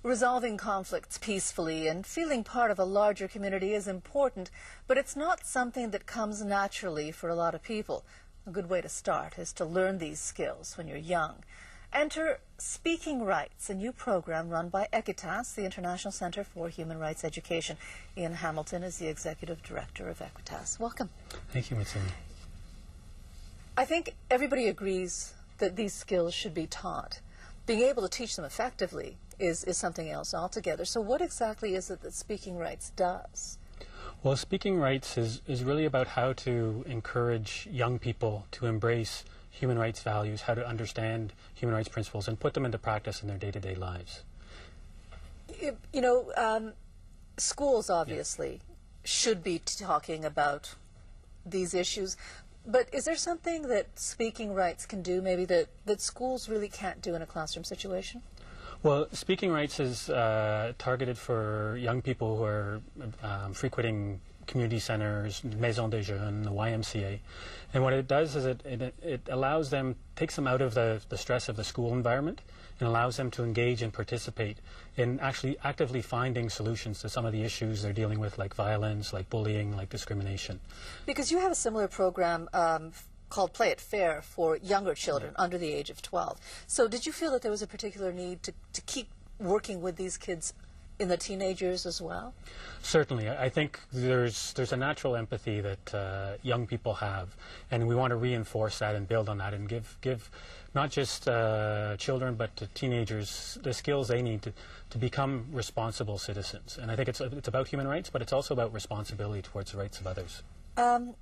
Resolving conflicts peacefully and feeling part of a larger community is important, but it's not something that comes naturally for a lot of people. A good way to start is to learn these skills when you're young. Enter Speaking Rights, a new program run by Equitas, the International Center for Human Rights Education. Ian Hamilton is the Executive Director of Equitas. Welcome. Thank you, Matsumi. I think everybody agrees that these skills should be taught. Being able to teach them effectively is something else altogether. So what exactly is it that Speaking Rights does? Well, Speaking Rights is really about how to encourage young people to embrace human rights values, how to understand human rights principles and put them into practice in their day-to-day lives. Schools obviously should be talking about these issues, but is there something that Speaking Rights can do maybe that schools really can't do in a classroom situation? Well, Speaking Rights is targeted for young people who are frequenting community centers, Maison des Jeunes, the YMCA. And what it does is it allows them, takes them out of the stress of the school environment and allows them to engage and participate in actually actively finding solutions to some of the issues they're dealing with, like violence, like bullying, like discrimination. Because you have a similar program called Play It Fair for younger children under the age of 12. So did you feel that there was a particular need to keep working with these kids in the teenagers as well? Certainly. I think there's a natural empathy that young people have, and we want to reinforce that and build on that and give not just children but to teenagers the skills they need to become responsible citizens. And I think it's about human rights, but it's also about responsibility towards the rights of others.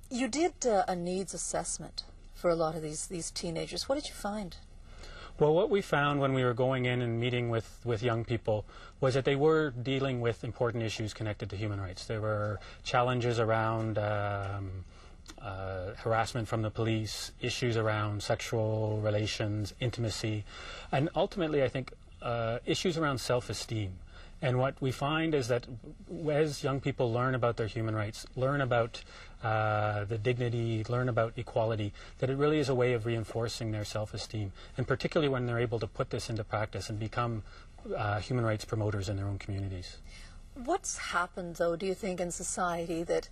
You did a needs assessment for a lot of these teenagers. What did you find? Well, what we found when we were going in and meeting with young people was that they were dealing with important issues connected to human rights. There were challenges around harassment from the police, issues around sexual relations, intimacy, and ultimately, I think, issues around self-esteem. And what we find is that as young people learn about their human rights, learn about the dignity, learn about equality, that it really is a way of reinforcing their self-esteem, and particularly when they're able to put this into practice and become human rights promoters in their own communities. What's happened, though, do you think, in society that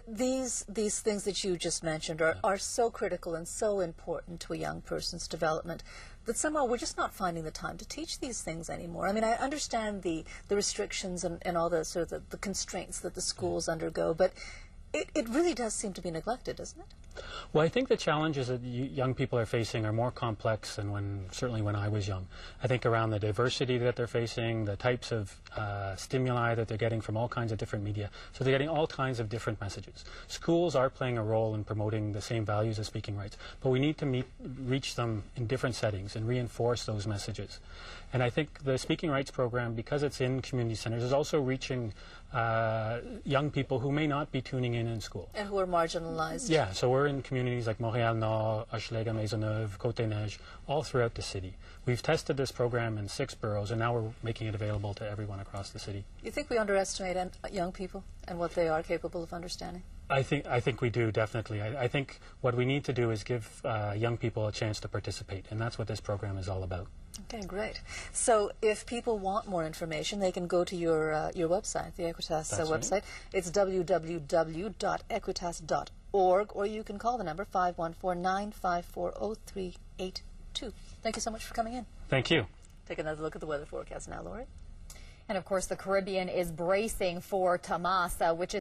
these things that you just mentioned are so critical and so important to a young person's development that somehow we're just not finding the time to teach these things anymore? I mean, I understand the restrictions and all the sort of the constraints that the schools undergo, but it really does seem to be neglected, doesn't it? Well, I think the challenges that young people are facing are more complex than certainly when I was young. I think around the diversity that they're facing, the types of stimuli that they're getting from all kinds of different media. So they're getting all kinds of different messages. Schools are playing a role in promoting the same values as Speaking Rights, but we need to reach them in different settings and reinforce those messages. And I think the Speaking Rights program, because it's in community centers, is also reaching young people who may not be tuning in school. And who are marginalized. Yeah, so we're in communities like Montréal Nord, Hochelaga, Maisonneuve, Côte-des-Neiges, all throughout the city. We've tested this program in 6 boroughs, and now we're making it available to everyone across the city. You think we underestimate young people and what they are capable of understanding? I think we do, definitely. I think what we need to do is give young people a chance to participate, and that's what this program is all about. Okay, great. So if people want more information, they can go to your website, the Equitas website. Right. It's www.equitas.org, or you can call the number 514-954-0382. Thank you so much for coming in. Thank you. Take another look at the weather forecast now, Lori. And of course, the Caribbean is bracing for Tomasa, which is